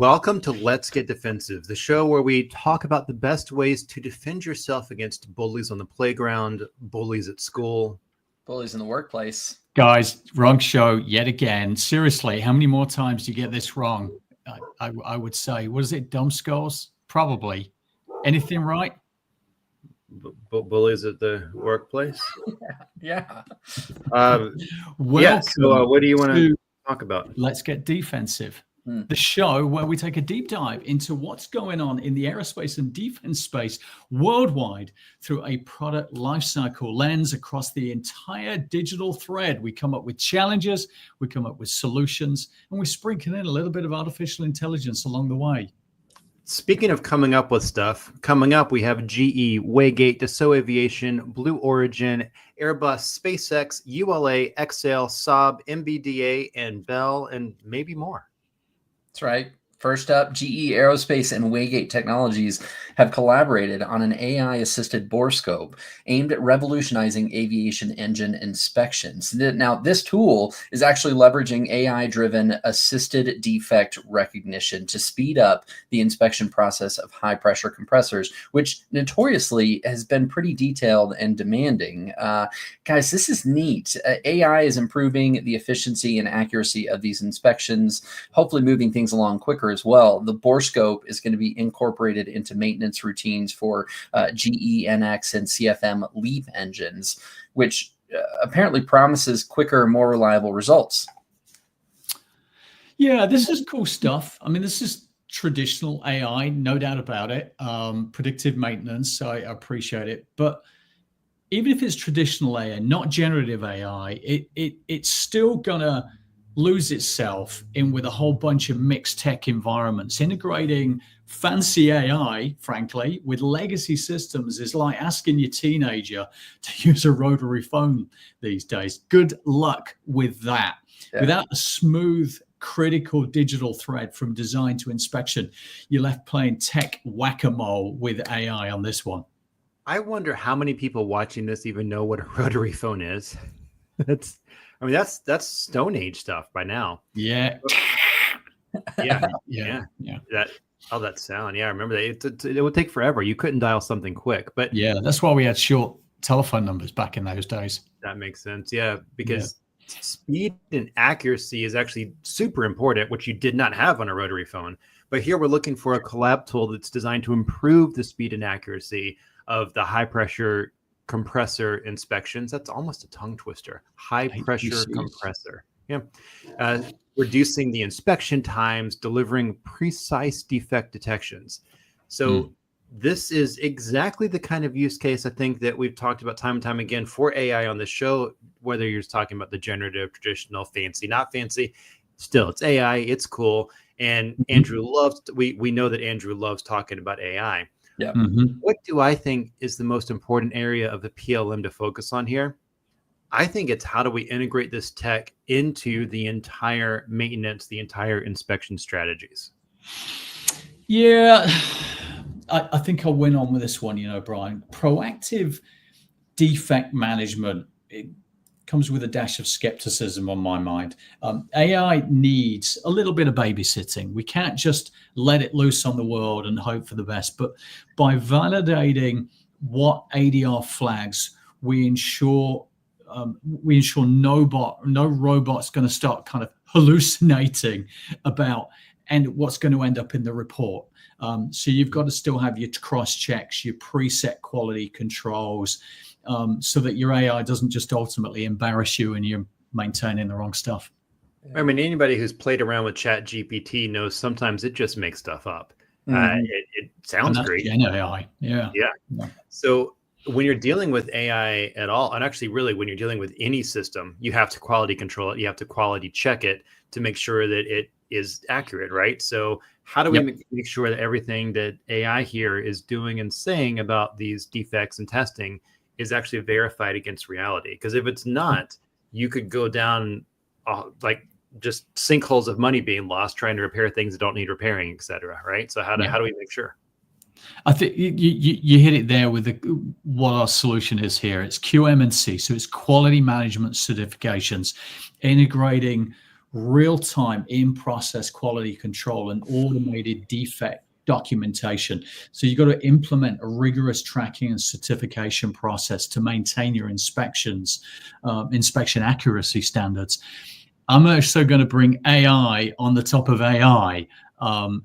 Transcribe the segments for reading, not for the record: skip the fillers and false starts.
Welcome to Let's Get Defensive, the show where we talk about the best ways to defend yourself against bullies on the playground, bullies at school, bullies in the workplace. Guys, wrong show yet again. Seriously, how many more times do you get this wrong? I would say, what is it, dumb skulls? Probably. Anything right? Bullies at the workplace? Yeah. Well, so what do you want to talk about? Let's Get Defensive. The show where we take a deep dive into what's going on in the aerospace and defense space worldwide through a product lifecycle lens across the entire digital thread. We come up with challenges, we come up with solutions, and we sprinkle in a little bit of artificial intelligence along the way. Speaking of coming up with stuff, coming up we have GE, Waygate, Dassault Aviation, Blue Origin, Airbus, SpaceX, ULA, Exhale, Saab, MBDA, and Bell, and maybe more. That's right. First up, GE Aerospace and Waygate Technologies have collaborated on an AI-assisted borescope aimed at revolutionizing aviation engine inspections. Now, this tool is actually leveraging AI-driven assisted defect recognition to speed up the inspection process of high-pressure compressors, which notoriously has been pretty detailed and demanding. Guys, this is neat. AI is improving the efficiency and accuracy of these inspections, hopefully moving things along quicker as well. The borescope is going to be incorporated into maintenance routines for GE NX and CFM LEAP engines, which apparently promises quicker, more reliable results. Yeah, this is cool stuff. I mean, this is traditional AI, no doubt about it. Predictive maintenance, so I appreciate it. But even if it's traditional AI, not generative AI, it's still gonna lose itself in with a whole bunch of mixed tech environments. Integrating fancy AI, frankly, with legacy systems is like asking your teenager to use a rotary phone these days. Good luck with that. Yeah. Without a smooth, critical digital thread from design to inspection, you're left playing tech whack-a-mole with AI on this one. I wonder how many people watching this even know what a rotary phone is. That's Stone Age stuff by now. Yeah. Yeah. That sound. Yeah, I remember that. It would take forever. You couldn't dial something quick. But yeah, that's why we had short telephone numbers back in those days. That makes sense. Yeah, because speed and accuracy is actually super important, which you did not have on a rotary phone. But here we're looking for a collab tool that's designed to improve the speed and accuracy of the high pressure compressor inspections. That's almost a tongue twister. High pressure compressor. Yeah. Reducing the inspection times, delivering precise defect detections. So this is exactly the kind of use case I think that we've talked about time and time again for AI on the show, whether you're talking about the generative, traditional, fancy, not fancy. Still, it's AI. It's cool. And Andrew we know that Andrew loves talking about AI. Yeah. What do I think is the most important area of the PLM to focus on here? I think it's how do we integrate this tech into the entire maintenance, the entire inspection strategies? Yeah, I think I'll win on with this one, Bryan. Proactive defect management, it comes with a dash of skepticism on my mind. AI needs a little bit of babysitting. We can't just let it loose on the world and hope for the best. But by validating what ADR flags, we ensure no robot's going to start kind of hallucinating about and what's going to end up in the report. So you've got to still have your cross checks, your preset quality controls, so that your AI doesn't just ultimately embarrass you and you're maintaining the wrong stuff. I mean, anybody who's played around with ChatGPT knows sometimes it just makes stuff up. It sounds great. AI. Yeah. So when you're dealing with AI at all, and actually really when you're dealing with any system, you have to quality control it. You have to quality check it to make sure that it is accurate, right? So how do we make sure that everything that AI here is doing and saying about these defects and testing is actually verified against reality? Because if it's not, you could go down like just sinkholes of money being lost trying to repair things that don't need repairing, et cetera, right? So how do we make sure? I think you hit it there with what our solution is here. It's QM&C, so it's quality management certifications, integrating real-time in-process quality control and automated defect documentation. So you've got to implement a rigorous tracking and certification process to maintain your inspection accuracy standards. I'm also going to bring AI on the top of AI.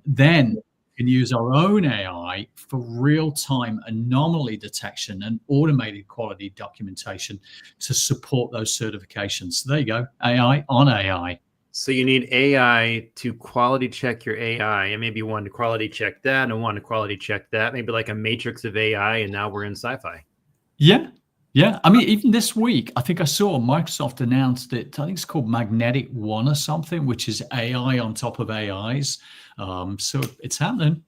Then we can use our own AI for real-time anomaly detection and automated quality documentation to support those certifications. So there you go, AI on AI. So you need AI to quality check your AI, and maybe one to quality check that and one to quality check that, maybe like a matrix of AI, and now we're in sci-fi. Yeah. Yeah. I mean, even this week, I think I saw Microsoft announced it. I think it's called Magnetic One or something, which is AI on top of AIs. So it's happening.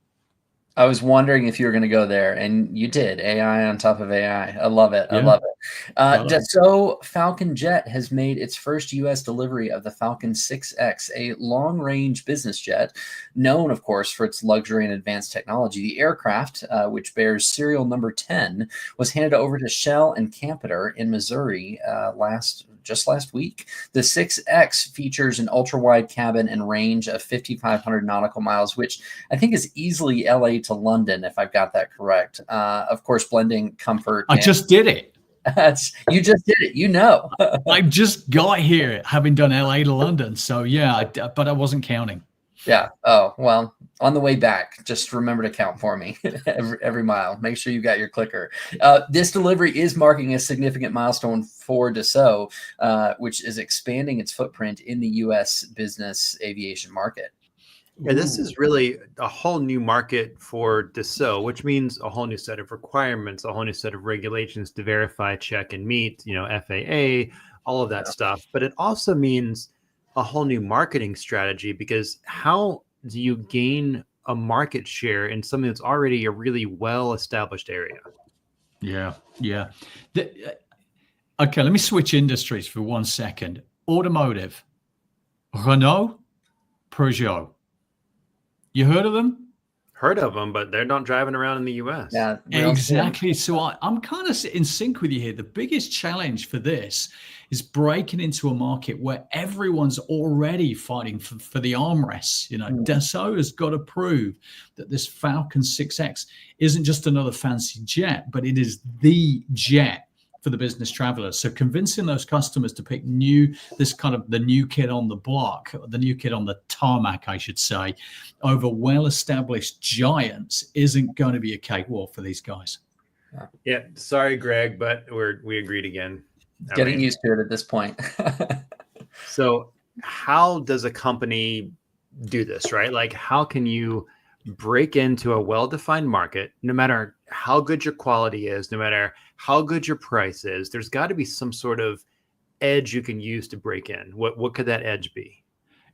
I was wondering if you were going to go there, and you did. AI on top of AI. I love it. Yeah. I love it. Dassault Falcon Jet has made its first U.S. delivery of the Falcon 6X, a long-range business jet, known, of course, for its luxury and advanced technology. The aircraft, which bears serial number 10, was handed over to Shell and Campeter in Missouri just last week. The 6X features an ultra-wide cabin and range of 5,500 nautical miles, which I think is easily LA to London, if I've got that correct. Of course, blending comfort. I just did it. You just did it. You know. I just got here having done LA to London. So yeah, but I wasn't counting. Yeah. Oh, well, on the way back, just remember to count for me every mile. Make sure you got your clicker. This delivery is marking a significant milestone for Dassault, which is expanding its footprint in the U.S. business aviation market. Yeah, this is really a whole new market for Dassault, which means a whole new set of requirements, a whole new set of regulations to verify, check, and meet, FAA, all of that stuff. But it also means a whole new marketing strategy, because how do you gain a market share in something that's already a really well-established area? Yeah. Okay, let me switch industries for 1 second. Automotive, Renault, Peugeot. You heard of them? Heard of them, but they're not driving around in the U.S. Yeah, exactly. So I'm kind of in sync with you here. The biggest challenge for this is breaking into a market where everyone's already fighting for the armrests. Dassault has got to prove that this Falcon 6X isn't just another fancy jet, but it is the jet for the business traveler. So convincing those customers to pick the new kid on the block, the new kid on the tarmac, I should say, over well-established giants isn't going to be a cakewalk for these guys. Yeah. Sorry, Greg, but we agreed again. Getting used to it at this point. So how does a company do this, right? Like, how can you break into a well-defined market, no matter how good your quality is, no matter how good your price is? There's got to be some sort of edge you can use to break in. What could that edge be?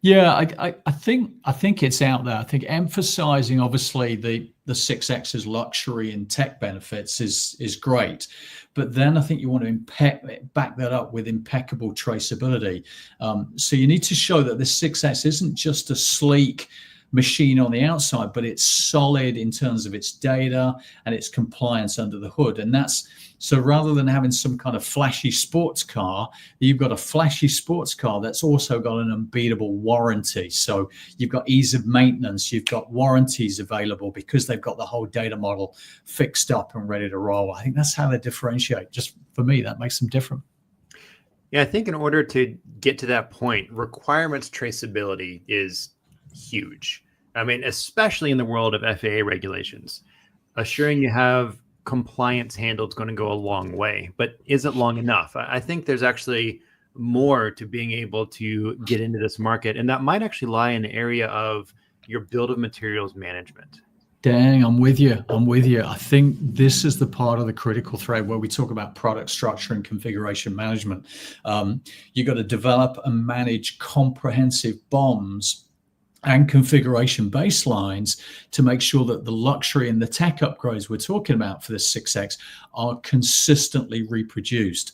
Yeah, I think it's out there. I think emphasizing obviously the 6X's luxury and tech benefits is great, but then I think you want to back that up with impeccable traceability. So you need to show that the 6X isn't just a sleek machine on the outside, but it's solid in terms of its data and its compliance under the hood. And that's so rather than having some kind of flashy sports car, you've got a flashy sports car that's also got an unbeatable warranty. So you've got ease of maintenance, you've got warranties available because they've got the whole data model fixed up and ready to roll. I think that's how they differentiate. Just for me, that makes them different. Yeah, I think in order to get to that point, requirements traceability is huge. I mean, especially in the world of FAA regulations, assuring you have compliance handled is going to go a long way, but is it long enough? I think there's actually more to being able to get into this market, and that might actually lie in the area of your build of materials management. Dang, I'm with you. I think this is the part of the critical thread where we talk about product structure and configuration management. You got to develop and manage comprehensive BOMs and configuration baselines to make sure that the luxury and the tech upgrades we're talking about for this 6X are consistently reproduced.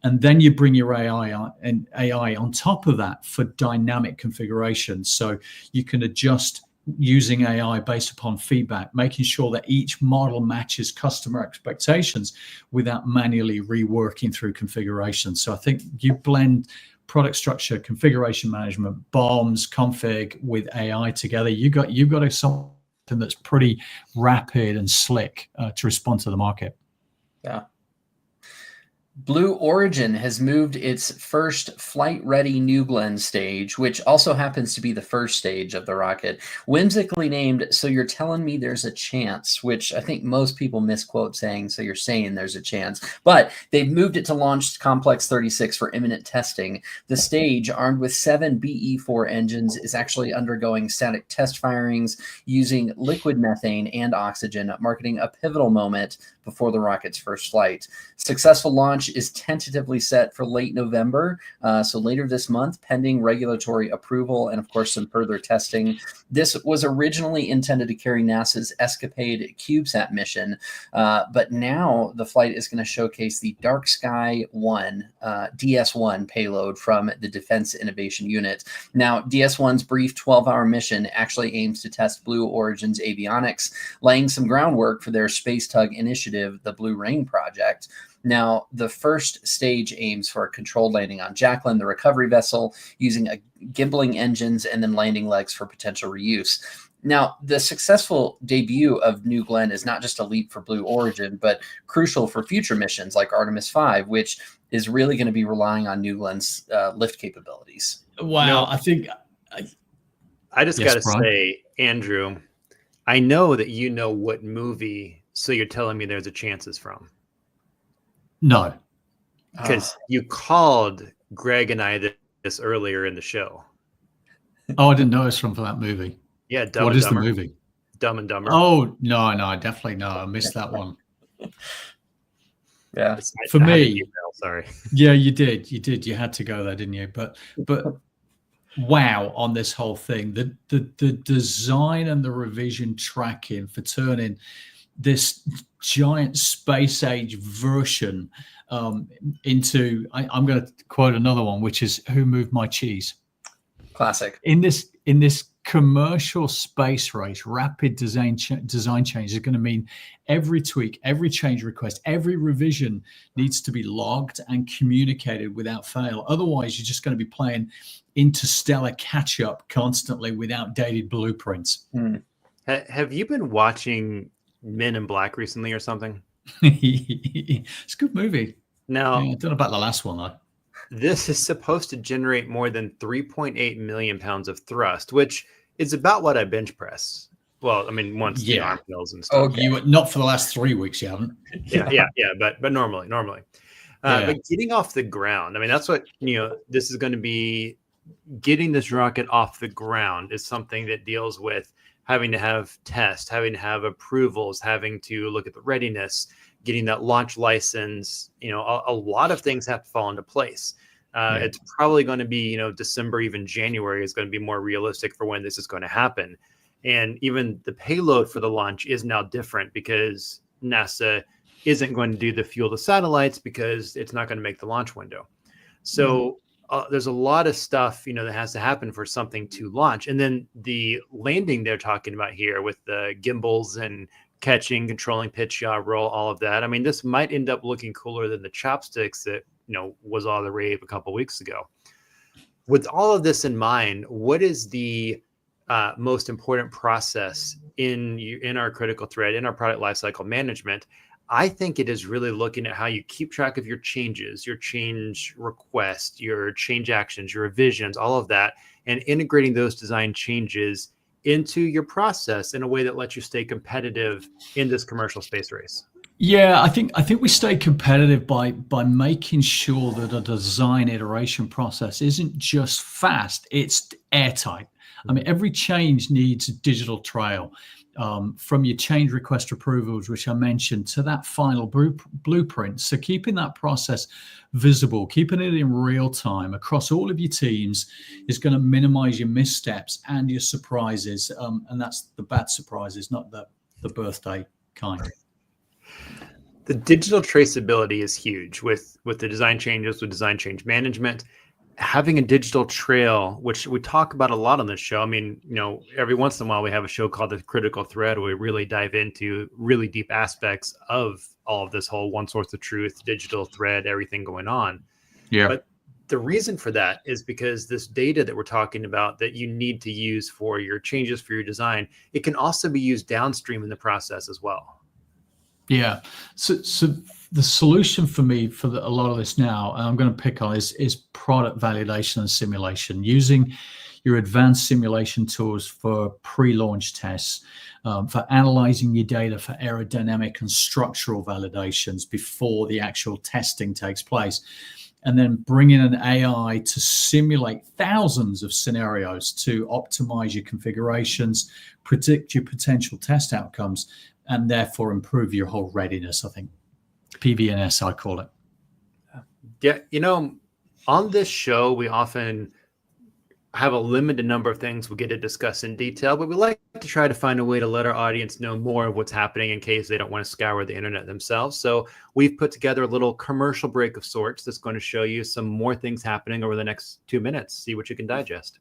And then you bring your AI on top of that for dynamic configuration. So you can adjust using AI based upon feedback, making sure that each model matches customer expectations without manually reworking through configuration. So I think you blend product structure, configuration management, bombs, config with AI together, you've got something that's pretty rapid and slick to respond to the market. Yeah. Blue Origin has moved its first flight-ready New Glenn stage, which also happens to be the first stage of the rocket, whimsically named "So You're Telling Me There's a Chance," which I think most people misquote saying, "So you're saying there's a chance." But they've moved it to Launch Complex 36 for imminent testing. The stage, armed with 7 BE-4 engines, is actually undergoing static test firings using liquid methane and oxygen, marking a pivotal moment before the rocket's first flight. Successful launch is tentatively set for late November, so later this month, pending regulatory approval and, of course, some further testing. This was originally intended to carry NASA's Escapade CubeSat mission, but now the flight is going to showcase the Dark Sky 1 DS-1 payload from the Defense Innovation Unit. Now, DS-1's brief 12-hour mission actually aims to test Blue Origin's avionics, laying some groundwork for their space tug initiative, the Blue Rain project. Now, the first stage aims for a controlled landing on Jacqueline, the recovery vessel, using gimbaling engines and then landing legs for potential reuse. Now, the successful debut of New Glenn is not just a leap for Blue Origin, but crucial for future missions like Artemis 5, which is really going to be relying on New Glenn's lift capabilities. Wow, I think... I just got to say, Andrew, I know that you know what movie "So You're Telling Me There's a Chance" is from. No. Because you called Greg and I this earlier in the show. Oh, I didn't know it's from that movie. Yeah, Dumb What and is Dumber. the movie? Dumb and Dumber. Oh, no, definitely no. I missed that one. Yeah. For me, sorry. Yeah, you did. You had to go there, didn't you? But wow, on this whole thing, the design and the revision tracking for turning this giant space age version into, I'm going to quote another one, which is "Who Moved My Cheese?" Classic. In this commercial space race, rapid design change is going to mean every tweak, every change request, every revision needs to be logged and communicated without fail. Otherwise, you're just going to be playing interstellar catch up constantly with outdated blueprints. Have you been watching Men in Black recently or something? It's a good movie. Now, I don't know about the last one though. This is supposed to generate more than 3.8 million pounds of thrust, which is about what I bench press. Well, I mean, once the arm fills and stuff. Oh, you not for the last 3 weeks, you haven't? Yeah, but normally. But getting off the ground, I mean, that's what, this is going to be. Getting this rocket off the ground is something that deals with having to have tests, having to have approvals, having to look at the readiness, getting that launch license. A lot of things have to fall into place. It's probably going to be, December, even January is going to be more realistic for when this is going to happen. And even the payload for the launch is now different because NASA isn't going to do the fuel to satellites because it's not going to make the launch window. So there's a lot of stuff, that has to happen for something to launch. And then the landing they're talking about here with the gimbals and catching, controlling pitch, yaw, roll, all of that. I mean, this might end up looking cooler than the chopsticks that, was all the rave a couple of weeks ago. With all of this in mind, what is the most important process in our critical thread, in our product lifecycle management? I think it is really looking at how you keep track of your changes, your change requests, your change actions, your revisions, all of that, and integrating those design changes into your process in a way that lets you stay competitive in this commercial space race. Yeah, I think we stay competitive by making sure that a design iteration process isn't just fast, it's airtight. I mean, every change needs a digital trail. From your change request approvals, which I mentioned, to that final blueprint. So keeping that process visible, keeping it in real time across all of your teams is going to minimize your missteps and your surprises. And that's the bad surprises, not the birthday kind. The digital traceability is huge with the design changes, with design change management. Having a digital trail, which we talk about a lot on this show. I mean, every once in a while we have a show called The Critical Thread where we really dive into really deep aspects of all of this whole one source of truth, digital thread, everything going on. Yeah. But the reason for that is because this data that we're talking about that you need to use for your changes for your design, it can also be used downstream in the process as well. Yeah. So the solution for me for a lot of this now, and I'm going to pick on is product validation and simulation, using your advanced simulation tools for pre-launch tests, for analyzing your data for aerodynamic and structural validations before the actual testing takes place, and then bringing an AI to simulate thousands of scenarios to optimize your configurations, predict your potential test outcomes, and therefore improve your whole readiness. I think PVNS, I call it. Yeah, on this show, we often have a limited number of things we get to discuss in detail, but we like to try to find a way to let our audience know more of what's happening in case they don't want to scour the internet themselves. So we've put together a little commercial break of sorts that's going to show you some more things happening over the next 2 minutes. See what you can digest.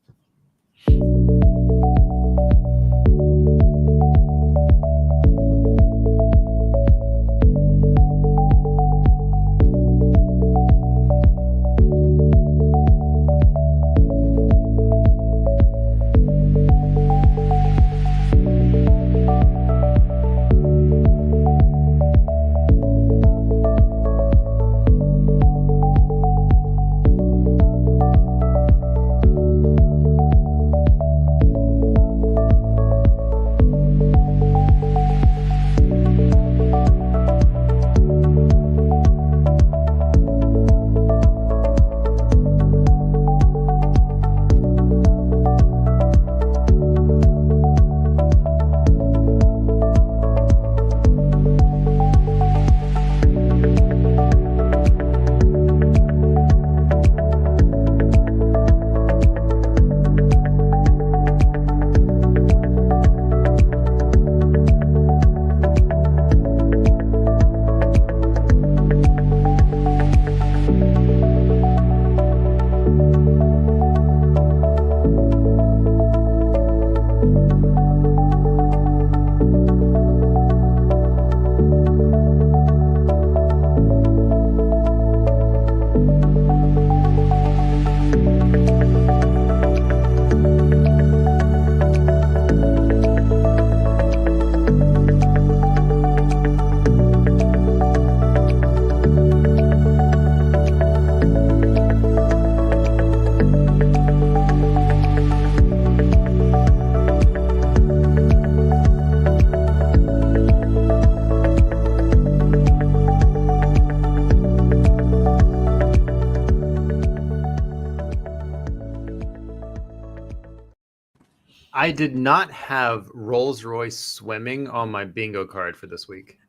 I did not have Rolls-Royce swimming on my bingo card for this week.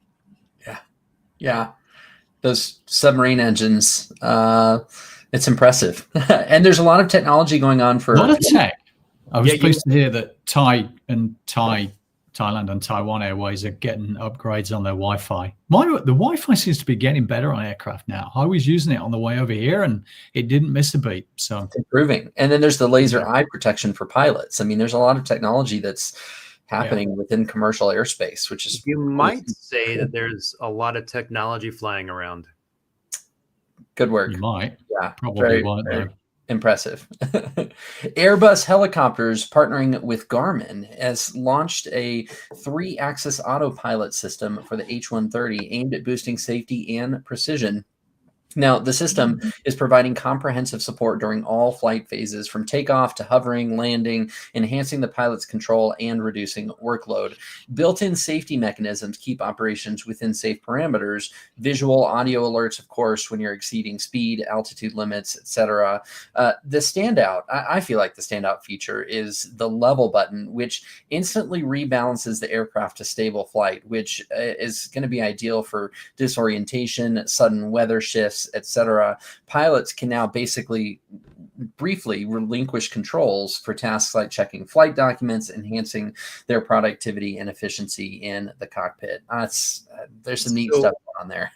Yeah. Those submarine engines, it's impressive. And there's a lot of technology going on for... A lot of tech. I was pleased to hear that Thailand and Taiwan Airways are getting upgrades on their Wi-Fi. The Wi-Fi seems to be getting better on aircraft now. I was using it on the way over here, and it didn't miss a beat. So it's improving. And then there's the laser eye protection for pilots. I mean, there's a lot of technology that's happening within commercial airspace, which is... You might say that there's a lot of technology flying around. Good work. You might. Yeah. Probably won't, though. Impressive. Airbus Helicopters, partnering with Garmin, has launched a 3-axis autopilot system for the H-130 aimed at boosting safety and precision. Now, the system is providing comprehensive support during all flight phases, from takeoff to hovering, landing, enhancing the pilot's control and reducing workload. Built-in safety mechanisms keep operations within safe parameters. Visual, audio alerts, of course, when you're exceeding speed, altitude limits, etc. The standout, I feel like the standout feature is the level button, which instantly rebalances the aircraft to stable flight, which is going to be ideal for disorientation, sudden weather shifts, etc. Pilots can now basically briefly relinquish controls for tasks like checking flight documents, enhancing their productivity and efficiency in the cockpit. There's some neat stuff on there.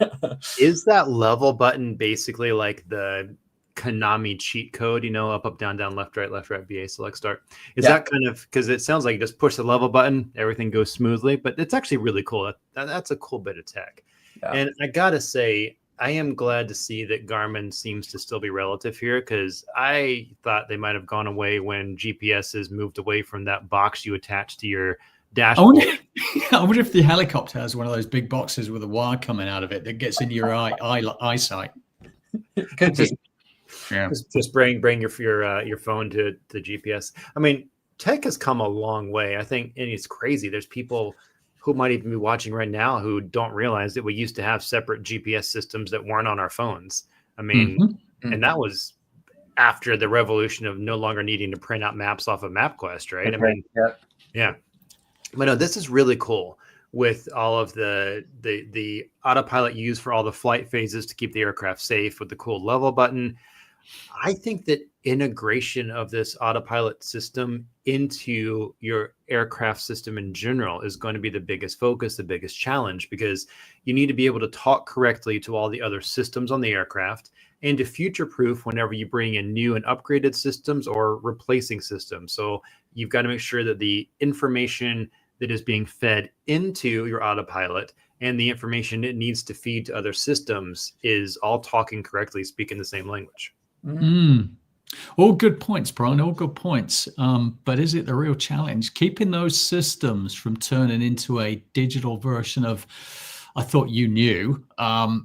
Is that level button basically like the Konami cheat code, up, down, left, right, BA, select, start? Is that kind of, because it sounds like you just push the level button, everything goes smoothly, but it's actually really cool. That's a cool bit of tech. Yeah. And I gotta say, I am glad to see that Garmin seems to still be relative here, because I thought they might have gone away when GPS has moved away from that box you attach to your dashboard. I wonder if the helicopter has one of those big boxes with a wire coming out of it that gets in your eyesight. Could be. Yeah. Just bring your phone to GPS. I mean, tech has come a long way, I think, and it's crazy. There's people who might even be watching right now who don't realize that we used to have separate GPS systems that weren't on our phones. I mean, and that was after the revolution of no longer needing to print out maps off of MapQuest, right? I mean, yeah. But no, this is really cool with all of the autopilot used for all the flight phases to keep the aircraft safe with the cool level button. I think that integration of this autopilot system into your aircraft system in general is going to be the biggest focus, the biggest challenge, because you need to be able to talk correctly to all the other systems on the aircraft and to future-proof whenever you bring in new and upgraded systems or replacing systems. So you've got to make sure that the information that is being fed into your autopilot and the information it needs to feed to other systems is all talking correctly, speaking the same language. All good points, Brian, all good points. But is it the real challenge? Keeping those systems from turning into a digital version of, I thought you knew,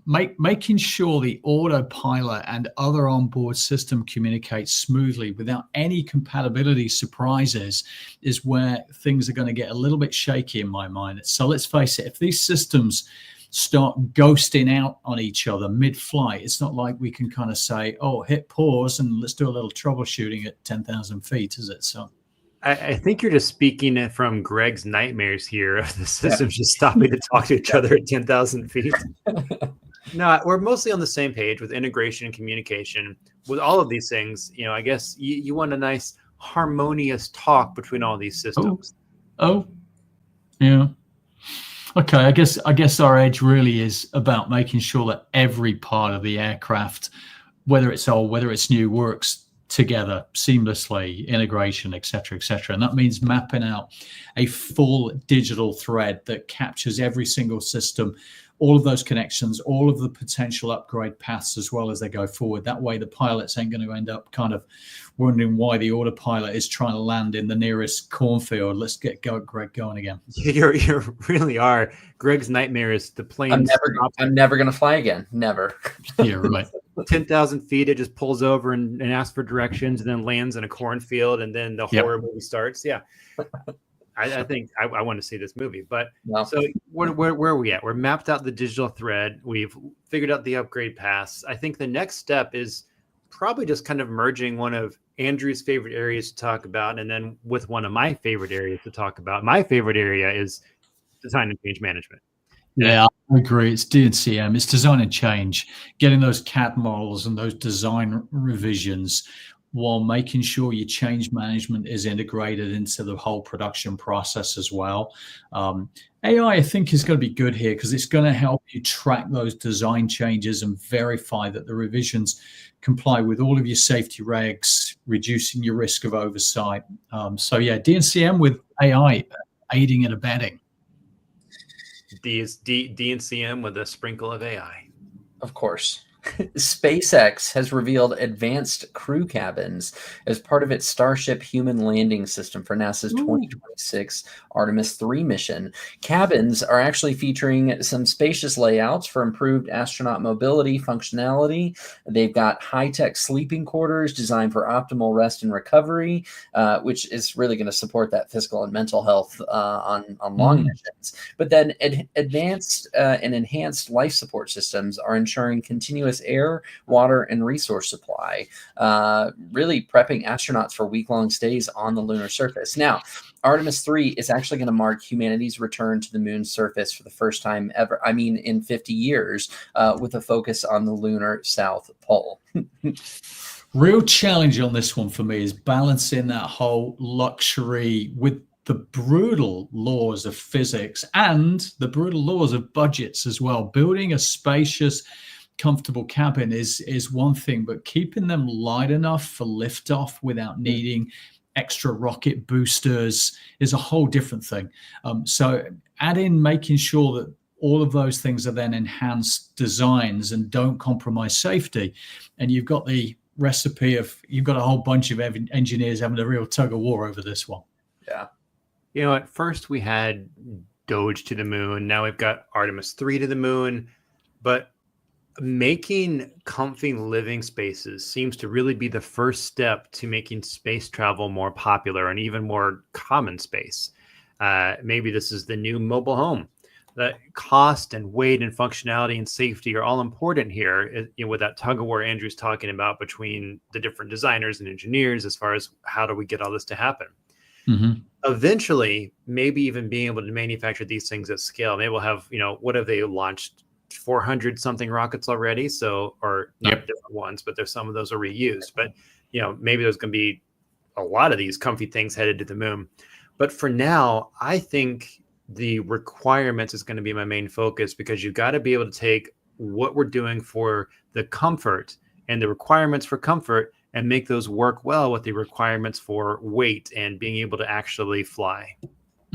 making sure the autopilot and other onboard system communicate smoothly without any compatibility surprises is where things are going to get a little bit shaky in my mind. So let's face it, if these systems start ghosting out on each other mid-flight, it's not like we can kind of say, oh, hit pause and let's do a little troubleshooting at 10,000 feet, is it? So I think you're just speaking from Greg's nightmares here of the systems just stopping to talk to each other at 10,000 feet. No, we're mostly on the same page with integration and communication. With all of these things, I guess you want a nice harmonious talk between all these systems. Oh, yeah. Okay, I guess our edge really is about making sure that every part of the aircraft, whether it's old, whether it's new, works together seamlessly, integration, et cetera, and that means mapping out a full digital thread that captures every single system, all of those connections, all of the potential upgrade paths as well as they go forward. That way the pilots ain't going to end up kind of wondering why the autopilot is trying to land in the nearest cornfield. Let's get Greg going again. You really are. Greg's nightmare is the plane. I'm never going to fly again. Never. Yeah, right. 10,000 feet, it just pulls over and asks for directions and then lands in a cornfield and then the horror movie starts. Yeah. I think I want to see this movie, but so where are we at? We're mapped out the digital thread. We've figured out the upgrade paths. I think the next step is probably just kind of merging one of Andrew's favorite areas to talk about, and then with one of my favorite areas to talk about. My favorite area is design and change management. Yeah, I agree. It's D&CM. It's design and change, getting those CAD models and those design revisions while making sure your change management is integrated into the whole production process as well. AI, I think, is going to be good here because it's going to help you track those design changes and verify that the revisions comply with all of your safety regs, reducing your risk of oversight. So yeah, D&CM with AI aiding and abetting. D&CM with a sprinkle of AI. Of course. SpaceX has revealed advanced crew cabins as part of its Starship human landing system for NASA's 2026 Artemis 3 mission. Cabins are actually featuring some spacious layouts for improved astronaut mobility functionality. They've got high-tech sleeping quarters designed for optimal rest and recovery, which is really going to support that physical and mental health on long missions. But then advanced and enhanced life support systems are ensuring continuous air, water, and resource supply, really prepping astronauts for week-long stays on the lunar surface. Now, Artemis 3 is actually going to mark humanity's return to the moon's surface for the first time ever, in 50 years, with a focus on the lunar South Pole. Real challenge on this one for me is balancing that whole luxury with the brutal laws of physics and the brutal laws of budgets as well. Building a spacious, comfortable cabin is one thing, but keeping them light enough for liftoff without needing extra rocket boosters is a whole different thing. So add in making sure that all of those things are then enhanced designs and don't compromise safety. And you've got the recipe of, you've got a whole bunch of engineers having a real tug of war over this one. Yeah. At first we had Doge to the moon. Now we've got Artemis 3 to the moon. But making comfy living spaces seems to really be the first step to making space travel more popular and even more commonplace. Maybe this is the new mobile home. The cost and weight and functionality and safety are all important here, with that tug of war Andrew's talking about between the different designers and engineers as far as how do we get all this to happen. Mm-hmm. Eventually, maybe even being able to manufacture these things at scale. Maybe we'll have, what have they launched? 400 something rockets already. So, or not different ones, but there's some of those are reused. But, maybe there's going to be a lot of these comfy things headed to the moon. But for now, I think the requirements is going to be my main focus, because you've got to be able to take what we're doing for the comfort and the requirements for comfort and make those work well with the requirements for weight and being able to actually fly.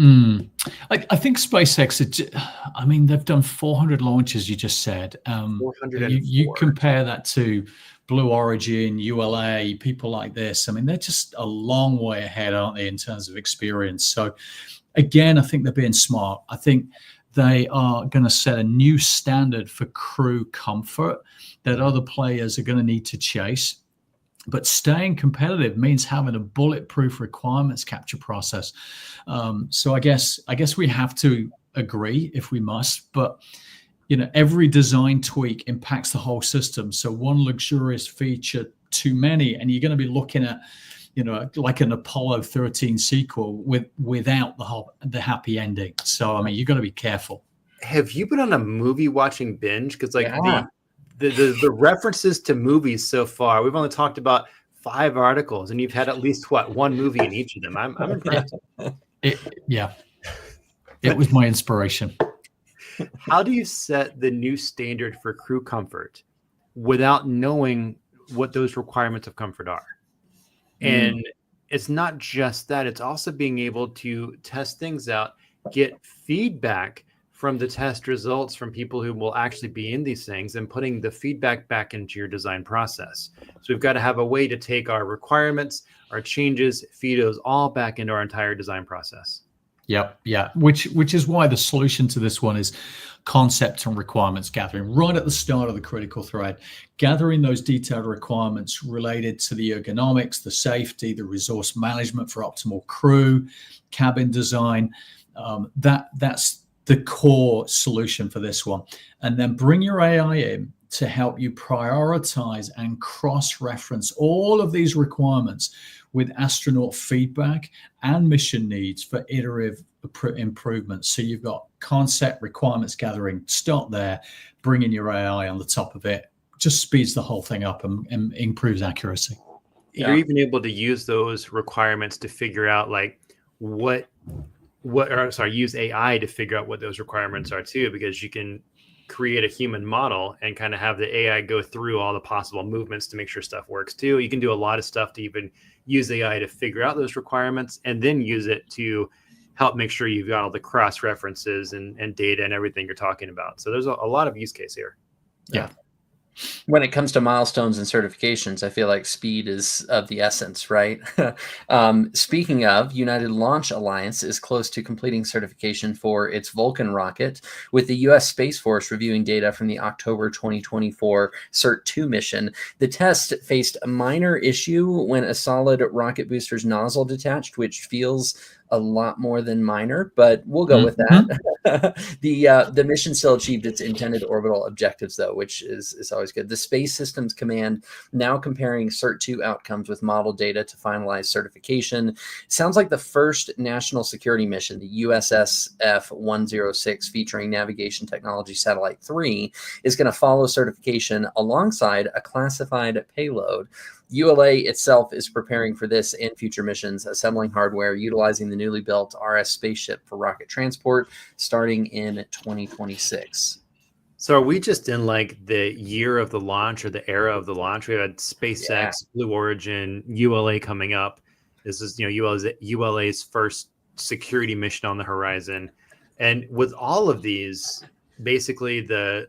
I think SpaceX, they've done 400 launches, you just said. 404. You compare that to Blue Origin, ULA, people like this. They're just a long way ahead, aren't they, in terms of experience? So again, I think they're being smart. I think they are going to set a new standard for crew comfort that other players are going to need to chase. But staying competitive means having a bulletproof requirements capture process. So I guess we have to agree if we must, but every design tweak impacts the whole system. So one luxurious feature too many, and you're going to be looking at, like an Apollo 13 sequel without the happy ending. So you've got to be careful. Have you been on a movie watching binge? Because the references to movies so far, we've only talked about 5 articles, and you've had at least one movie in each of them. I'm impressed. It was my inspiration. How do you set the new standard for crew comfort without knowing what those requirements of comfort are? And it's not just that, it's also being able to test things out, get feedback from the test results from people who will actually be in these things, and putting the feedback back into your design process. So we've got to have a way to take our requirements, our changes, feed those all back into our entire design process. Yep. Yeah. Which is why the solution to this one is concept and requirements gathering right at the start of the critical thread, gathering those detailed requirements related to the ergonomics, the safety, the resource management for optimal crew, cabin design. That's the core solution for this one. And then bring your AI in to help you prioritize and cross-reference all of these requirements with astronaut feedback and mission needs for iterative improvements. So you've got concept, requirements gathering, start there, bring in your AI on the top of it, just speeds the whole thing up and improves accuracy. You're even able to use those requirements to figure out use AI to figure out what those requirements are too, because you can create a human model and kind of have the AI go through all the possible movements to make sure stuff works too. You can do a lot of stuff to even use AI to figure out those requirements and then use it to help make sure you've got all the cross references and data and everything you're talking about. So there's a lot of use case here. Yeah. When it comes to milestones and certifications, I feel like speed is of the essence, right? Speaking of, United Launch Alliance is close to completing certification for its Vulcan rocket, with the U.S. Space Force reviewing data from the October 2024 CERT-2 mission. The test faced a minor issue when a solid rocket booster's nozzle detached, which feels a lot more than minor, but we'll go with that. The mission still achieved its intended orbital objectives, though, which is always good. The Space Systems Command now comparing CERT-2 outcomes with model data to finalize certification. Sounds like the first national security mission, the USS F-106, featuring Navigation Technology Satellite 3, is going to follow certification alongside a classified payload. ULA itself is preparing for this and future missions, assembling hardware, utilizing the newly built RS spaceship for rocket transport, starting in 2026. So are we just in the year of the launch or the era of the launch? We had SpaceX, Blue Origin, ULA coming up. This is, ULA's first security mission on the horizon. And with all of these, basically the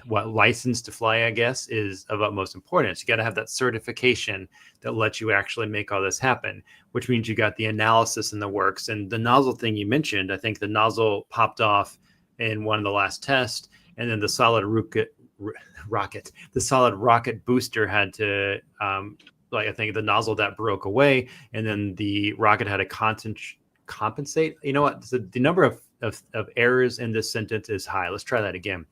what license to fly, I guess, is of utmost importance. You got to have that certification that lets you actually make all this happen, which means you got the analysis in the works. And the nozzle thing you mentioned, I think the nozzle popped off in one of the last tests, and then the solid rocket booster had to I think the nozzle that broke away, and then the rocket had to compensate. You know what? The number of errors in this sentence is high. Let's try that again.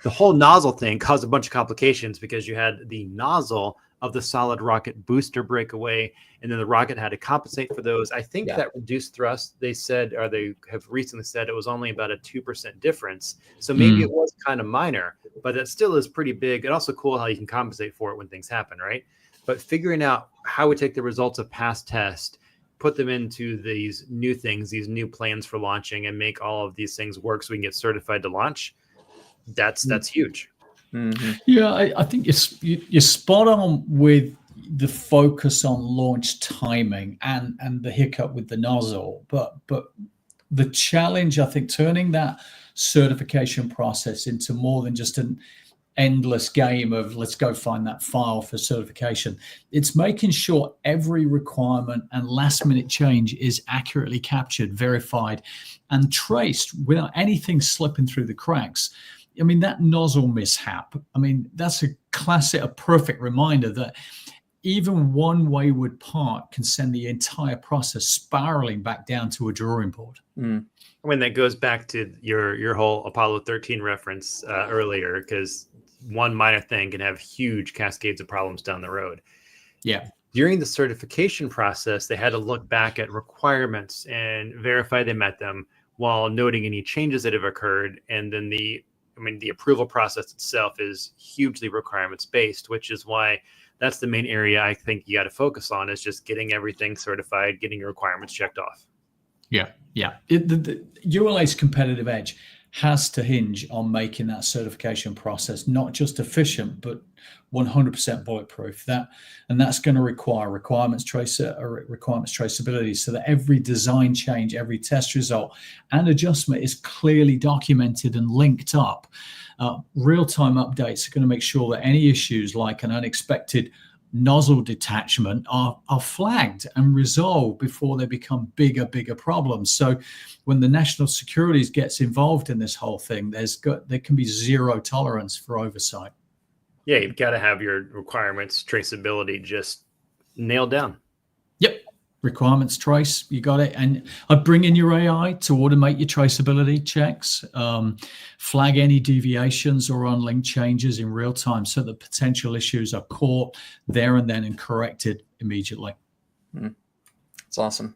The whole nozzle thing caused a bunch of complications because you had the nozzle of the solid rocket booster break away, and then the rocket had to compensate for those. I think that reduced thrust, they said, or they have recently said, it was only about a 2% difference. So maybe it was kind of minor, but that still is pretty big. And also cool how you can compensate for it when things happen, right? But figuring out how we take the results of past tests, put them into these new things, these new plans for launching, and make all of these things work so we can get certified to launch, that's huge. Mm-hmm. Yeah, I think you're spot on with the focus on launch timing and the hiccup with the nozzle. But the challenge, I think, turning that certification process into more than just an endless game of let's go find that file for certification. It's making sure every requirement and last minute change is accurately captured, verified, and traced without anything slipping through the cracks. I mean, that nozzle mishap, I mean, that's a perfect reminder that even one wayward part can send the entire process spiraling back down to a drawing board. When that goes back to your whole Apollo 13 reference earlier, because one minor thing can have huge cascades of problems down the road. Yeah. During the certification process, they had to look back at requirements and verify they met them while noting any changes that have occurred. And then the approval process itself is hugely requirements based, which is why that's the main area I think you got to focus on, is just getting everything certified, getting your requirements checked off. Yeah. The ULA's competitive edge has to hinge on making that certification process not just efficient, but 100% bulletproof. That's going to require requirements traceability, so that every design change, every test result and adjustment is clearly documented and linked up. Real-time updates are going to make sure that any issues like an unexpected nozzle detachment are flagged and resolved before they become bigger problems. So when the national securities gets involved in this whole thing, there can be zero tolerance for oversight. Yeah, you've got to have your requirements traceability just nailed down. Yep. Requirements trace, you got it. And I bring in your AI to automate your traceability checks, flag any deviations or unlinked changes in real time so that potential issues are caught there and then and corrected immediately. That's awesome.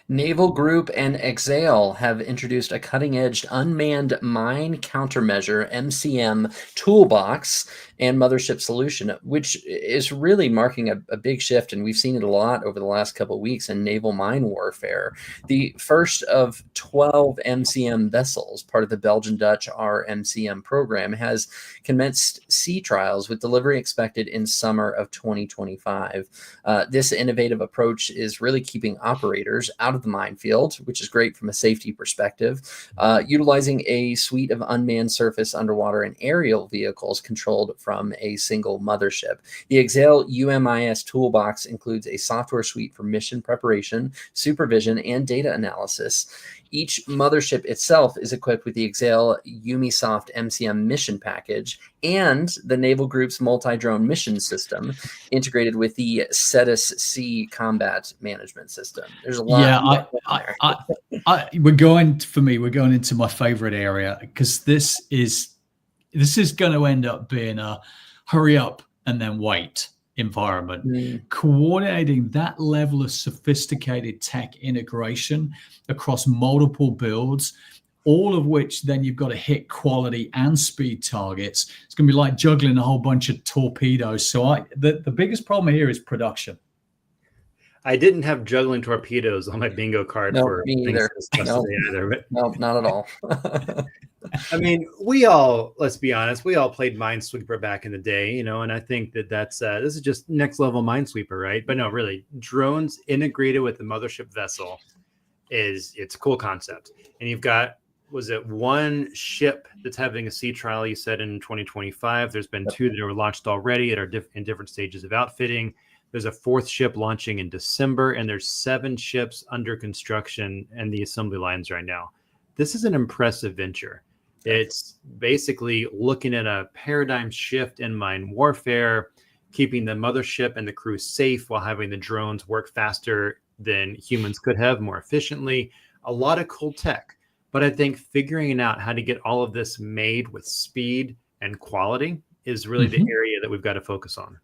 Naval Group and Exail have introduced a cutting-edge unmanned mine countermeasure MCM toolbox and mothership solution, which is really marking a big shift, and we've seen it a lot over the last couple of weeks in naval mine warfare. The first of 12 MCM vessels, part of the Belgian-Dutch RMCM program, has commenced sea trials with delivery expected in summer of 2025. This innovative approach is really keeping operators out of the minefield, which is great from a safety perspective, utilizing a suite of unmanned surface, underwater, and aerial vehicles controlled from a single mothership. The Exail UMIS toolbox includes a software suite for mission preparation, supervision, and data analysis. Each mothership itself is equipped with the Exail Umisoft MCM mission package and the Naval Group's multi-drone mission system integrated with the Cetus C combat management system. There's a lot. Yeah, we're going into my favorite area, because this is going to end up being a hurry up and then wait environment. Coordinating that level of sophisticated tech integration across multiple builds, all of which then you've got to hit quality and speed targets. It's going to be like juggling a whole bunch of torpedoes. So the biggest problem here is production. I didn't have juggling torpedoes on my bingo card for me either. No, not at all. I mean, let's be honest, we all played Minesweeper back in the day, and I think that's this is just next level Minesweeper, right? But no, really, drones integrated with the mothership vessel it's a cool concept. And you've got was it one ship that's having a sea trial, you said, in 2025. There's been 2 that were launched already that are in different stages of outfitting. There's a 4th ship launching in December, and there's 7 ships under construction and the assembly lines right now. This is an impressive venture. It's basically looking at a paradigm shift in mine warfare, keeping the mothership and the crew safe while having the drones work faster than humans could have, more efficiently. A lot of cool tech. But I think figuring out how to get all of this made with speed and quality is really the area that we've got to focus on.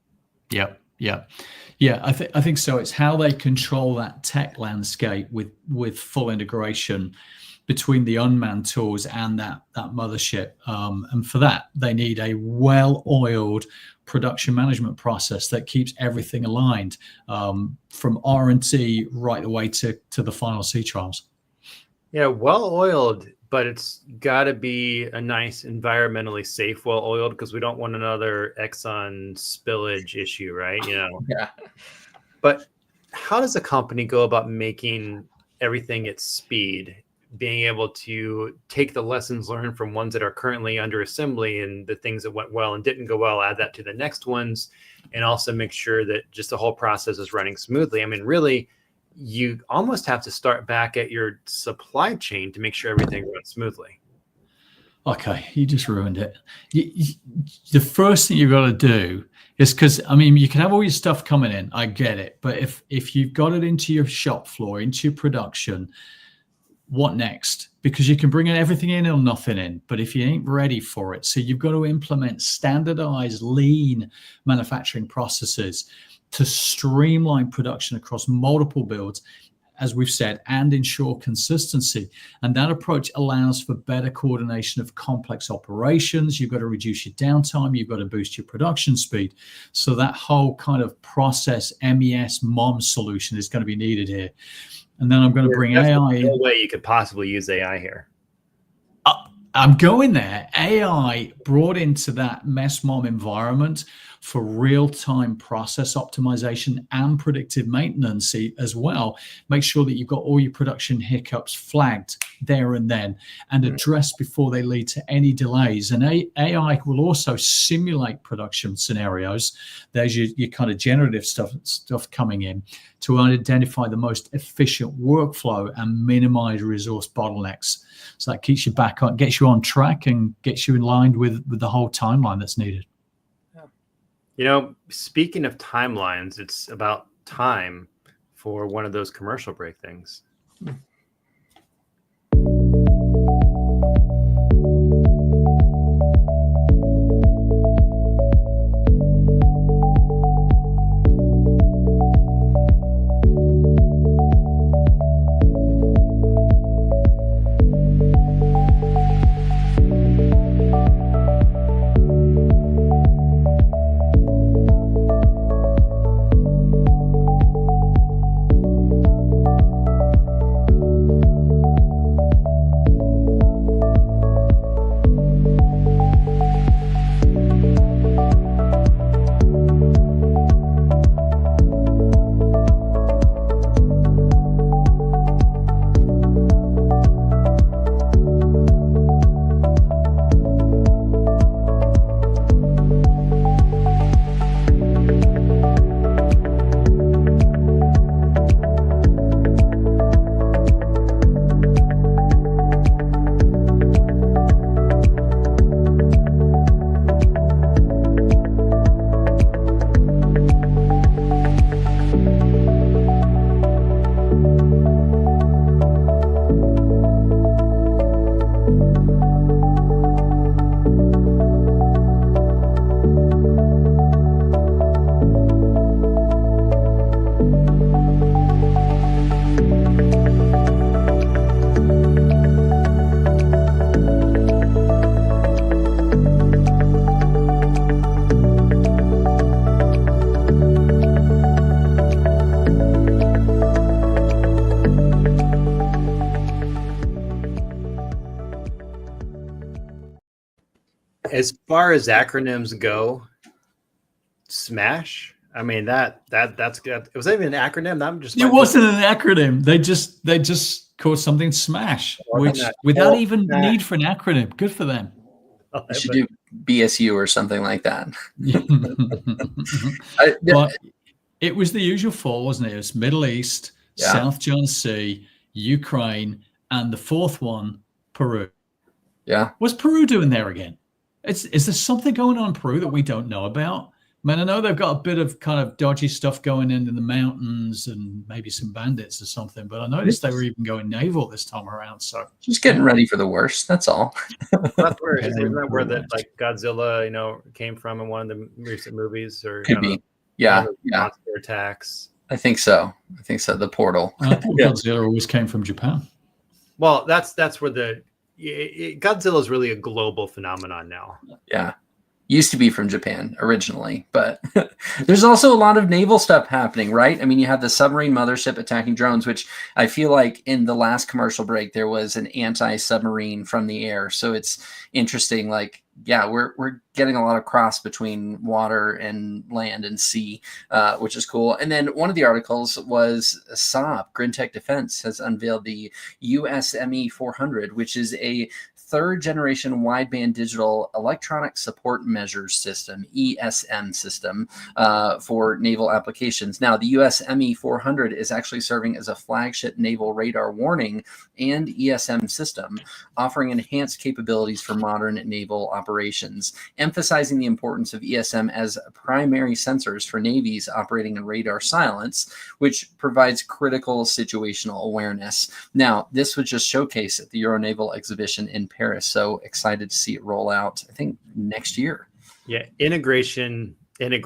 Yep. Yeah. I think so. It's how they control that tech landscape with full integration between the unmanned tools and that mothership. And for that, they need a well-oiled production management process that keeps everything aligned, from R&D right the way to the final sea trials. Yeah, well-oiled, but it's got to be a nice environmentally safe well-oiled, because we don't want another Exxon spillage issue, right? Yeah. But how does a company go about making everything at speed, being able to take the lessons learned from ones that are currently under assembly and the things that went well and didn't go well, add that to the next ones, and also make sure that just the whole process is running smoothly? I mean, really, you almost have to start back at your supply chain to make sure everything runs smoothly. Okay, you just ruined it. The first thing you've got to do is, because I mean, you can have all your stuff coming in, I get it, but if you've got it into your shop floor, into your production, what next? Because you can bring everything in or nothing in, but if you ain't ready for it, so you've got to implement standardized lean manufacturing processes to streamline production across multiple builds, as we've said, and ensure consistency. And that approach allows for better coordination of complex operations. You've got to reduce your downtime. You've got to boost your production speed. So that whole kind of process MES MOM solution is going to be needed here. And then I'm going to bring AI in. No way you could possibly use AI here. I'm going there. AI brought into that MES MOM environment for real-time process optimization and predictive maintenance as well. Make sure that you've got all your production hiccups flagged there and then and addressed before they lead to any delays. And AI will also simulate production scenarios. There's your kind of generative stuff coming in to identify the most efficient workflow and minimize resource bottlenecks. So that keeps you back on, gets you on track, and gets you in line with the whole timeline that's needed. Speaking of timelines, it's about time for one of those commercial break things. As far as acronyms go, SMASH, I mean that's good. Was that even an acronym? I'm just. It wasn't an acronym. They just called something SMASH, which without even need for an acronym. Good for them. You should do BSU or something like that. But it was the usual four, wasn't it? It was Middle East, South China Sea, Ukraine, and the fourth one, Peru. Yeah. What's Peru doing there again? Is there something going on in Peru that we don't know about? I mean, I know they've got a bit of kind of dodgy stuff going in the mountains and maybe some bandits or something, but I noticed they were even going naval this time around. So just getting ready for the worst. That's all. Isn't that where that like Godzilla, came from in one of the recent movies? Or could be, yeah. Monster attacks. I think so. The portal. I thought Godzilla always came from Japan. Well, that's where Godzilla is really a global phenomenon now. Yeah. Used to be from Japan originally, but there's also a lot of naval stuff happening, right? I mean, you have the submarine mothership attacking drones, which I feel like in the last commercial break, there was an anti-submarine from the air. So it's interesting. Like, yeah, we're getting a lot of cross between water and land and sea, which is cool. And then one of the articles was Saab, Grintech Defense, has unveiled the USME 400, which is a third generation wideband digital electronic support measures system, ESM system, for naval applications. Now, the USME 400 is actually serving as a flagship naval radar warning and ESM system, offering enhanced capabilities for modern naval operations, emphasizing the importance of ESM as primary sensors for navies operating in radar silence, which provides critical situational awareness. Now, this was just showcased at the Euronaval exhibition in Paris. So excited to see it roll out, I think, next year. Yeah, integration. Yeah.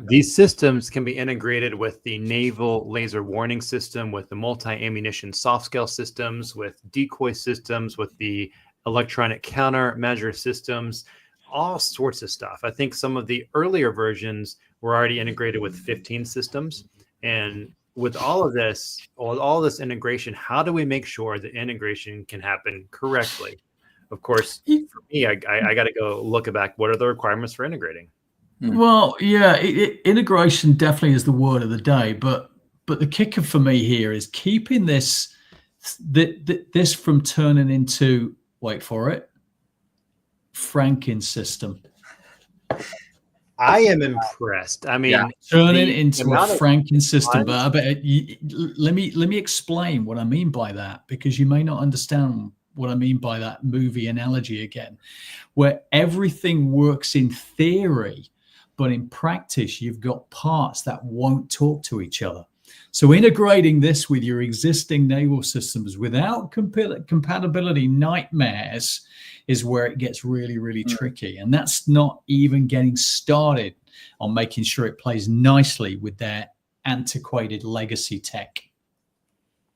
These systems can be integrated with the naval laser warning system, with the multi-ammunition soft scale systems, with decoy systems, with the electronic countermeasure systems, all sorts of stuff. I think some of the earlier versions were already integrated with 15 systems. And with all of this integration, how do we make sure that integration can happen correctly? Of course, for me, I got to go look back. What are the requirements for integrating? Well, yeah, integration definitely is the word of the day. But the kicker for me here is keeping this from turning into, wait for it, Franken system. I am impressed. I mean, turning into a Franken system. But let me explain what I mean by that, because you may not understand what I mean by that movie analogy again, where everything works in theory, but in practice, you've got parts that won't talk to each other. So integrating this with your existing naval systems without compatibility nightmares is where it gets really, really tricky. And that's not even getting started on making sure it plays nicely with their antiquated legacy tech.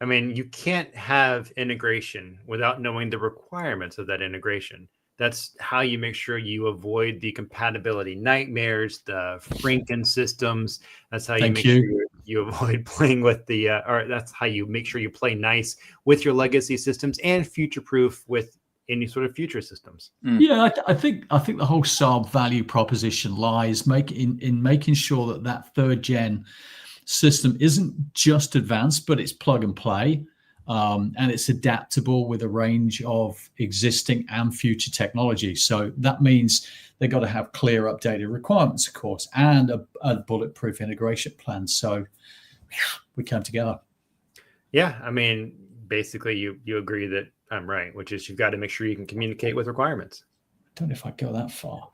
I mean, you can't have integration without knowing the requirements of that integration. That's how you make sure you avoid the compatibility nightmares, the Franken systems. That's how you make sure you avoid playing with or that's how you make sure you play nice with your legacy systems and future-proof with any sort of future systems. Yeah, I think the whole Saab value proposition lies in making sure that third gen system isn't just advanced, but it's plug and play. And it's adaptable with a range of existing and future technology. So that means they've got to have clear, updated requirements, of course, and a bulletproof integration plan. So we came together. Yeah, I mean, basically, you agree that I'm right, which is you've got to make sure you can communicate with requirements. I don't know if I go that far,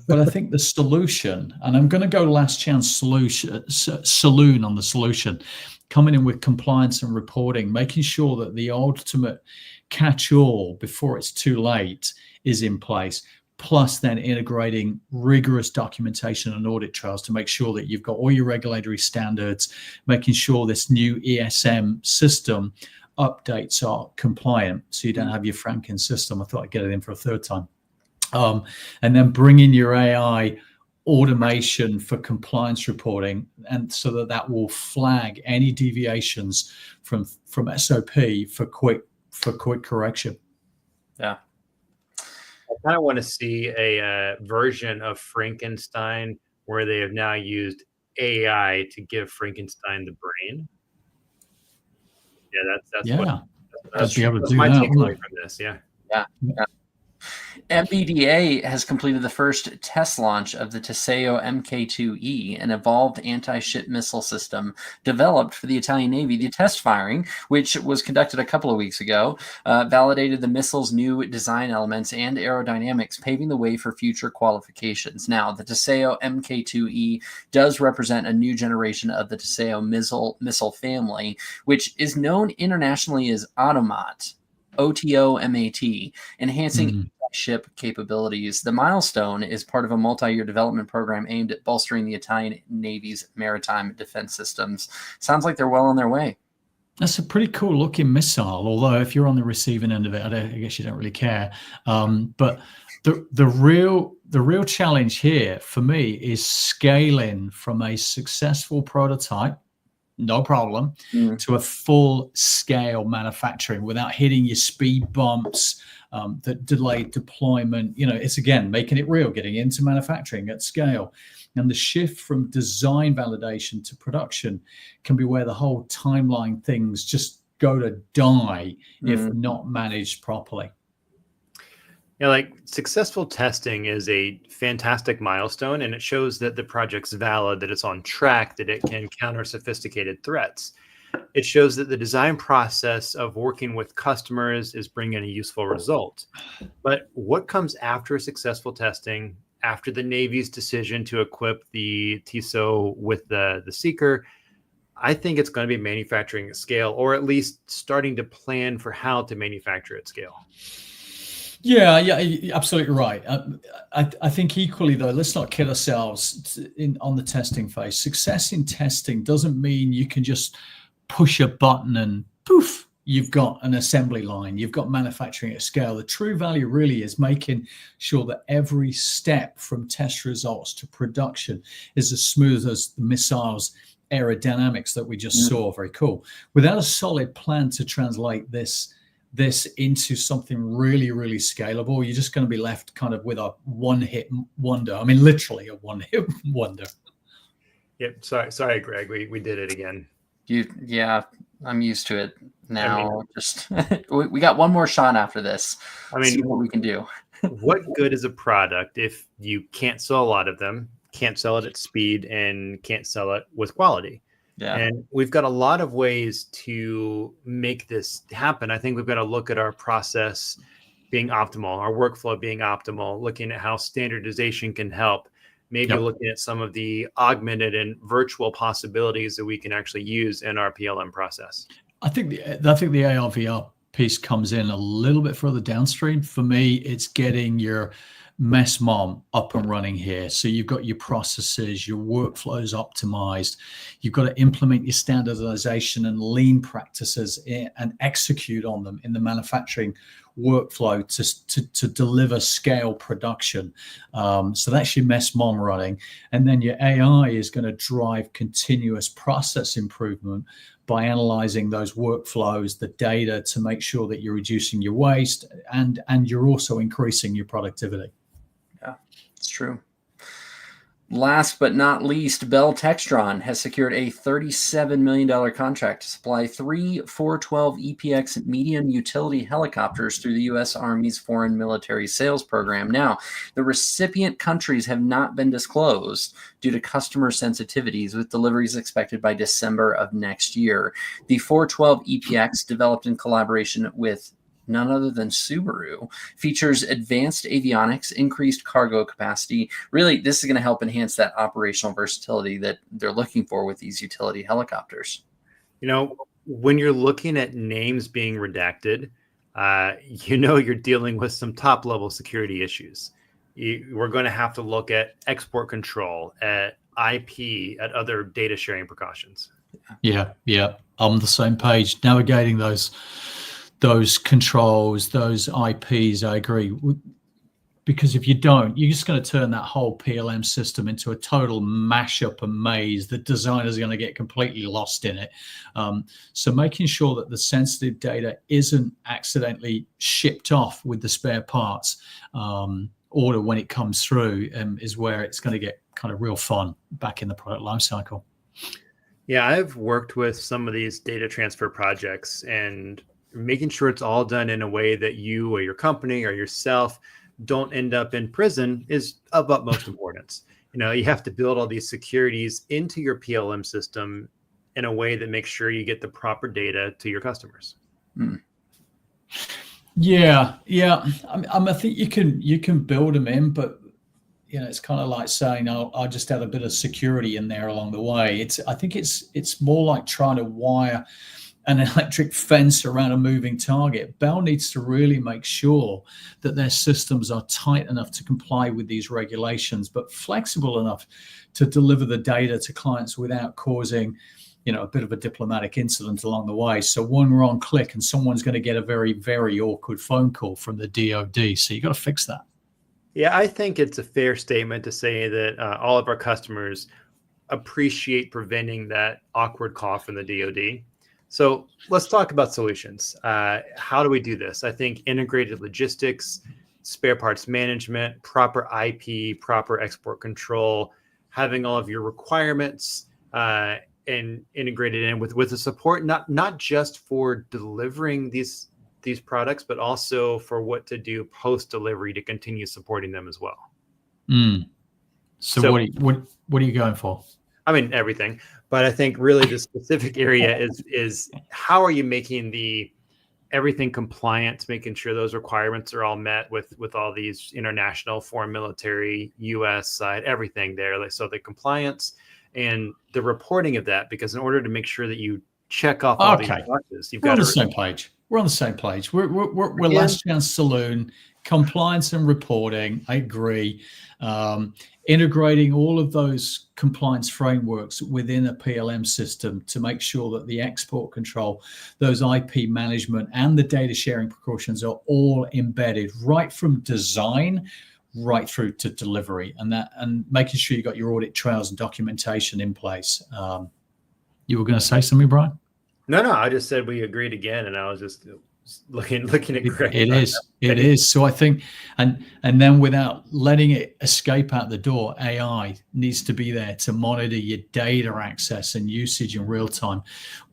but I think the solution, and I'm going to go last chance saloon on the solution, coming in with compliance and reporting, making sure that the ultimate catch-all before it's too late is in place, plus then integrating rigorous documentation and audit trails to make sure that you've got all your regulatory standards, making sure this new ESM system updates are compliant so you don't have your Franken system. I thought I'd get it in for a third time. And then bring in your AI automation for compliance reporting, and so that will flag any deviations from SOP for quick correction. Yeah, I kind of want to see a version of Frankenstein where they have now used AI to give Frankenstein the brain. Yeah, I'd be able to that's do my that. takeaway from this. Yeah. Yeah. MBDA has completed the first test launch of the Teseo Mk2E, an evolved anti-ship missile system developed for the Italian Navy. The test firing, which was conducted a couple of weeks ago, validated the missile's new design elements and aerodynamics, paving the way for future qualifications. Now, the Teseo Mk2E does represent a new generation of the Teseo missile family, which is known internationally as Automat. OTOMAT, enhancing ship capabilities. The milestone is part of a multi-year development program aimed at bolstering the Italian Navy's maritime defense systems. Sounds like they're well on their way. That's a pretty cool looking missile, although if you're on the receiving end of it, I guess you don't really care. But the real challenge here for me is scaling from a successful prototype, no problem, to a full scale manufacturing without hitting your speed bumps, that delayed deployment. It's again making it real, getting into manufacturing at scale. And the shift from design validation to production can be where the whole timeline things just go to die if not managed properly. Yeah, like successful testing is a fantastic milestone, and it shows that the project's valid, that it's on track, that it can counter sophisticated threats. It shows that the design process of working with customers is bringing a useful result. But what comes after successful testing, after the Navy's decision to equip the TESO with the Seeker? I think it's going to be manufacturing at scale, or at least starting to plan for how to manufacture at scale. Yeah, you're absolutely right. I think equally, though, let's not kid ourselves on the testing phase. Success in testing doesn't mean you can just push a button and poof, you've got an assembly line, you've got manufacturing at scale. The true value really is making sure that every step from test results to production is as smooth as the missile's aerodynamics that we just saw. Very cool. Without a solid plan to translate this into something really, really scalable, you're just going to be left kind of with a one-hit wonder. I mean, literally a one-hit wonder. Yep. Sorry, Greg. We did it again. Yeah, I'm used to it now. Just we got one more shot after this. See what we can do. What good is a product if you can't sell a lot of them, can't sell it at speed, and can't sell it with quality? Yeah. And we've got a lot of ways to make this happen. I think we've got to look at our process being optimal, our workflow being optimal, looking at how standardization can help, maybe looking at some of the augmented and virtual possibilities that we can actually use in our PLM process. I think the AR/VR piece comes in a little bit further downstream. For me, it's getting your mess mom up and running here. So you've got your processes, your workflows optimized. You've got to implement your standardization and lean practices and execute on them in the manufacturing workflow to deliver scale production. So that's your mess mom running. And then your AI is going to drive continuous process improvement by analyzing those workflows, the data, to make sure that you're reducing your waste and you're also increasing your productivity. Yeah, it's true. Last but not least, Bell Textron has secured a $37 million contract to supply 3 412 EPX medium utility helicopters through the U.S. Army's Foreign Military Sales Program. Now, the recipient countries have not been disclosed due to customer sensitivities, with deliveries expected by December of next year. The 412 EPX, developed in collaboration with none other than Subaru, features advanced avionics, increased cargo capacity. Really, this is going to help enhance that operational versatility that they're looking for with these utility helicopters. You know, when you're looking at names being redacted, you're dealing with some top-level security issues. We're going to have to look at export control, at IP, at other data sharing precautions. Yeah, I'm on the same page. Navigating those controls, those IPs, I agree. Because if you don't, you're just going to turn that whole PLM system into a total mashup and maze. The designers are going to get completely lost in it. So making sure that the sensitive data isn't accidentally shipped off with the spare parts order when it comes through is where it's going to get kind of real fun back in the product lifecycle. Yeah, I've worked with some of these data transfer projects, and making sure it's all done in a way that you or your company or yourself don't end up in prison is of utmost importance. You have to build all these securities into your PLM system in a way that makes sure you get the proper data to your customers. Yeah. I think you can build them in, but it's kind of like saying, I'll just add a bit of security in there along the way. I think it's more like trying to wire an electric fence around a moving target. Bell needs to really make sure that their systems are tight enough to comply with these regulations, but flexible enough to deliver the data to clients without causing, a bit of a diplomatic incident along the way. So one wrong click and someone's going to get a very, very awkward phone call from the DoD. So you got to fix that. Yeah, I think it's a fair statement to say that all of our customers appreciate preventing that awkward call from the DoD. So let's talk about solutions. How do we do this? I think integrated logistics, spare parts management, proper IP, proper export control, having all of your requirements and integrated in with the support, not just for delivering these products, but also for what to do post delivery to continue supporting them as well. So what are you going for? I mean, everything, but I think really the specific area is how are you making everything compliant, making sure those requirements are all met with all these international, foreign military, U.S. side, everything there. So the compliance and the reporting of that, because in order to make sure that you check off all these boxes, you've got to. We're on the same page. We're Last Chance Saloon, compliance and reporting. I agree. Integrating all of those compliance frameworks within a PLM system to make sure that the export control, those IP management, and the data sharing precautions are all embedded right from design right through to delivery, and making sure you got your audit trails and documentation in place. You were going to say something, Brian? No, I just said we agreed again, and I was just looking at Greg. It is. So I think, and then without letting it escape out the door, AI needs to be there to monitor your data access and usage in real time,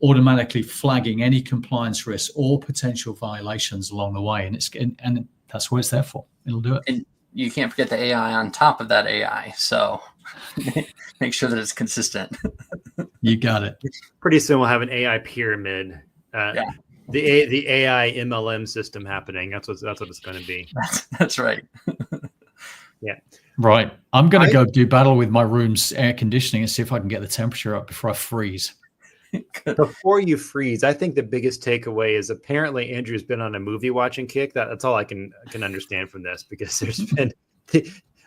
automatically flagging any compliance risks or potential violations along the way. And that's what it's there for. It'll do it. And you can't forget the AI on top of that AI. So make sure that it's consistent. You got it. Pretty soon we'll have an AI pyramid. The AI MLM system happening. That's what it's going to be. That's right. Yeah. Right. I'm going to go do battle with my room's air conditioning and see if I can get the temperature up before I freeze. Before you freeze, I think the biggest takeaway is apparently Andrew's been on a movie watching kick. That's all I can understand from this, because there's been.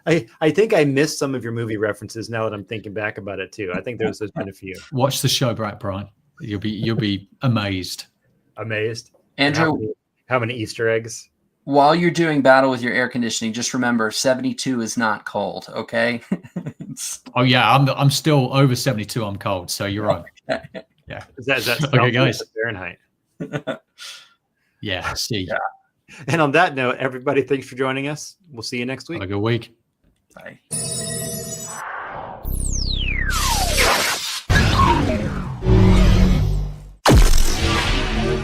I think I missed some of your movie references now that I'm thinking back about it too. I think there's been a few. Watch the show, Brian. You'll be amazed. Amazed. Andrew, how many Easter eggs? While you're doing battle with your air conditioning, just remember 72 is not cold. Okay. Oh yeah, I'm still over 72. I'm cold, so you're right. Yeah. Is that okay, guys? Fahrenheit. Yeah. See. Yeah. And on that note, everybody, thanks for joining us. We'll see you next week. Have a good week. Bye.